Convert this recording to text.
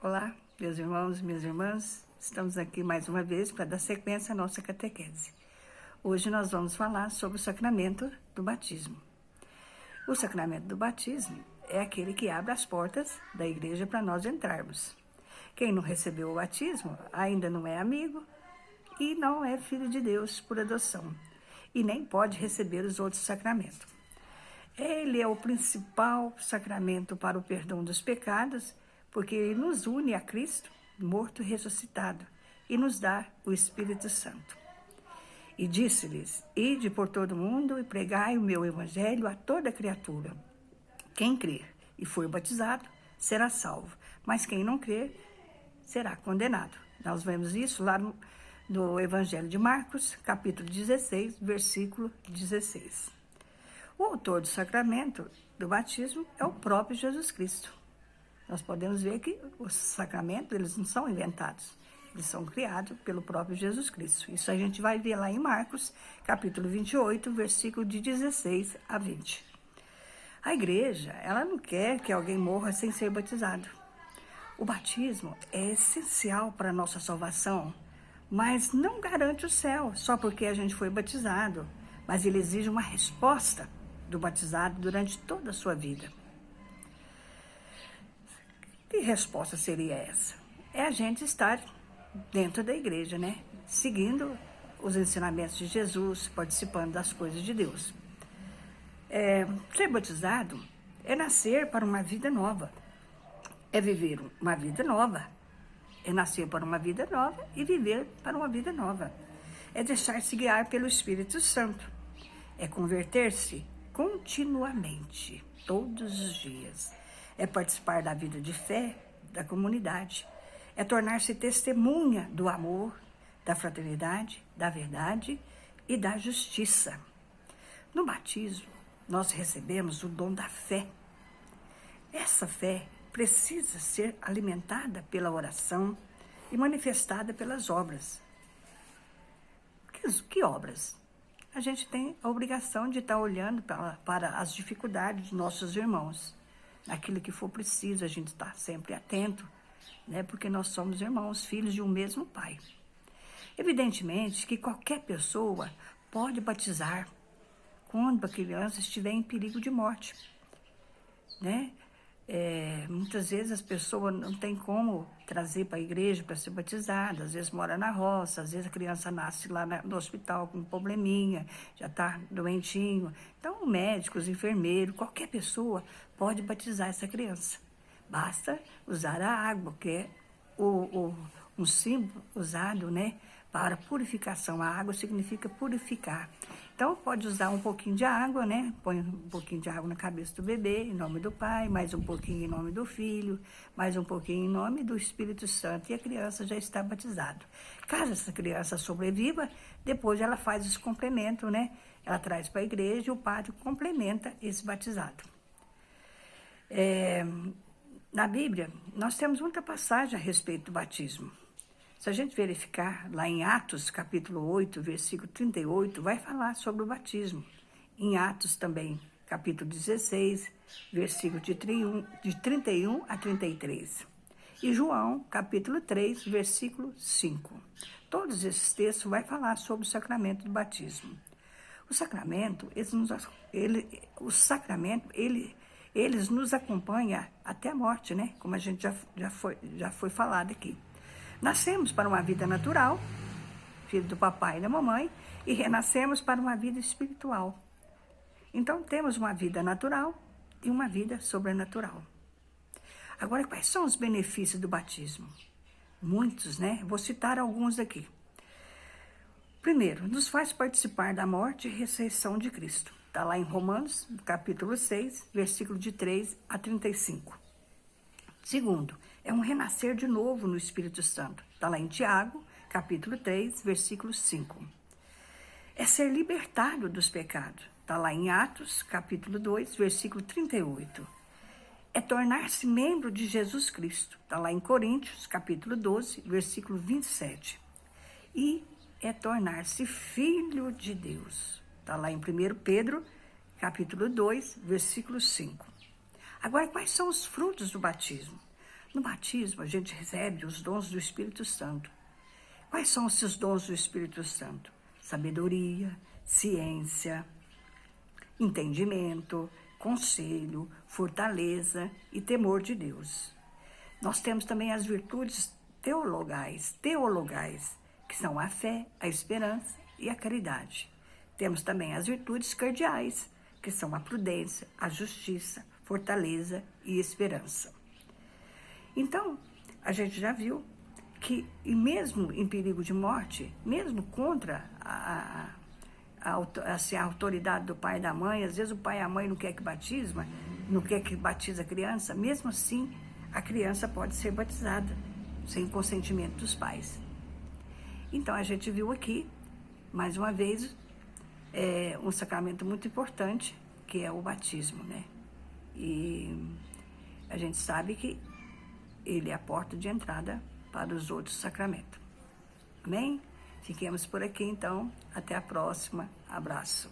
Olá, meus irmãos e minhas irmãs, estamos aqui mais uma vez para dar sequência à nossa catequese. Hoje nós vamos falar sobre o sacramento do batismo. O sacramento do batismo é aquele que abre as portas da igreja para nós entrarmos. Quem não recebeu o batismo ainda não é amigo e não é filho de Deus por adoção e nem pode receber os outros sacramentos. Ele é o principal sacramento para o perdão dos pecados, porque ele nos une a Cristo, morto e ressuscitado, e nos dá o Espírito Santo. E disse-lhes: ide por todo o mundo e pregai o meu evangelho a toda criatura. Quem crer e for batizado será salvo, mas quem não crer será condenado. Nós vemos isso lá no Evangelho de Marcos, capítulo 16, versículo 16. O autor do sacramento do batismo é o próprio Jesus Cristo. Nós podemos ver que os sacramentos, eles não são inventados, eles são criados pelo próprio Jesus Cristo. Isso a gente vai ver lá em Marcos, capítulo 28, versículo de 16 a 20. A igreja, ela não quer que alguém morra sem ser batizado. O batismo é essencial para a nossa salvação, mas não garante o céu só porque a gente foi batizado, mas ele exige uma resposta do batizado durante toda a sua vida. Que resposta seria essa? É a gente estar dentro da igreja, né? Seguindo os ensinamentos de Jesus, participando das coisas de Deus. Ser batizado é nascer para uma vida nova, é viver uma vida nova, é nascer para uma vida nova e viver para uma vida nova. É deixar-se guiar pelo Espírito Santo, é converter-se continuamente, todos os dias. É participar da vida de fé da comunidade. É tornar-se testemunha do amor, da fraternidade, da verdade e da justiça. No batismo, nós recebemos o dom da fé. Essa fé precisa ser alimentada pela oração e manifestada pelas obras. Que obras? A gente tem a obrigação de estar olhando para as dificuldades dos nossos irmãos. Aquilo que for preciso, a gente está sempre atento, né? Porque nós somos irmãos, filhos de um mesmo Pai. Evidentemente que qualquer pessoa pode batizar quando a criança estiver em perigo de morte, né? Muitas vezes as pessoas não têm como trazer para a igreja para ser batizada, às vezes mora na roça, às vezes a criança nasce lá no hospital com um probleminha, já está doentinho. Então, médicos, enfermeiros, qualquer pessoa pode batizar essa criança. Basta usar a água, que é um símbolo usado, né, para purificação. A água significa purificar. Então, pode usar um pouquinho de água, né? Põe um pouquinho de água na cabeça do bebê, em nome do Pai, mais um pouquinho em nome do Filho, mais um pouquinho em nome do Espírito Santo, e a criança já está batizada. Caso essa criança sobreviva, depois ela faz esse complemento, né? Ela traz para a igreja e o padre complementa esse batizado. Na Bíblia, nós temos muita passagem a respeito do batismo. Se a gente verificar lá em Atos, capítulo 8, versículo 38, vai falar sobre o batismo. Em Atos também, capítulo 16, versículo de 31 a 33. E João, capítulo 3, versículo 5. Todos esses textos vai falar sobre o sacramento do batismo. O sacramento, eles nos acompanham até a morte, né? Como a gente já foi falado aqui. Nascemos para uma vida natural, filho do papai e da mamãe, e renascemos para uma vida espiritual. Então, temos uma vida natural e uma vida sobrenatural. Agora, quais são os benefícios do batismo? Muitos, né? Vou citar alguns aqui. Primeiro, nos faz participar da morte e ressurreição de Cristo. Está lá em Romanos, capítulo 6, versículo de 3 a 35. Segundo, é um renascer de novo no Espírito Santo. Está lá em Tiago, capítulo 3, versículo 5. É ser libertado dos pecados. Está lá em Atos, capítulo 2, versículo 38. É tornar-se membro de Jesus Cristo. Está lá em Coríntios, capítulo 12, versículo 27. E é tornar-se filho de Deus. Está lá em 1 Pedro, capítulo 2, versículo 5. Agora, quais são os frutos do batismo? No batismo, a gente recebe os dons do Espírito Santo. Quais são esses dons do Espírito Santo? Sabedoria, ciência, entendimento, conselho, fortaleza e temor de Deus. Nós temos também as virtudes teologais, que são a fé, a esperança e a caridade. Temos também as virtudes cardeais, que são a prudência, a justiça, fortaleza e esperança. Então, a gente já viu que, e mesmo em perigo de morte, mesmo contra a autoridade do pai e da mãe, às vezes o pai e a mãe não quer que batiza a criança, mesmo assim, a criança pode ser batizada, sem consentimento dos pais. Então, a gente viu aqui, mais uma vez, um sacramento muito importante, que é o batismo, né? E a gente sabe que ele é a porta de entrada para os outros sacramentos. Amém? Fiquemos por aqui, então. Até a próxima. Abraço.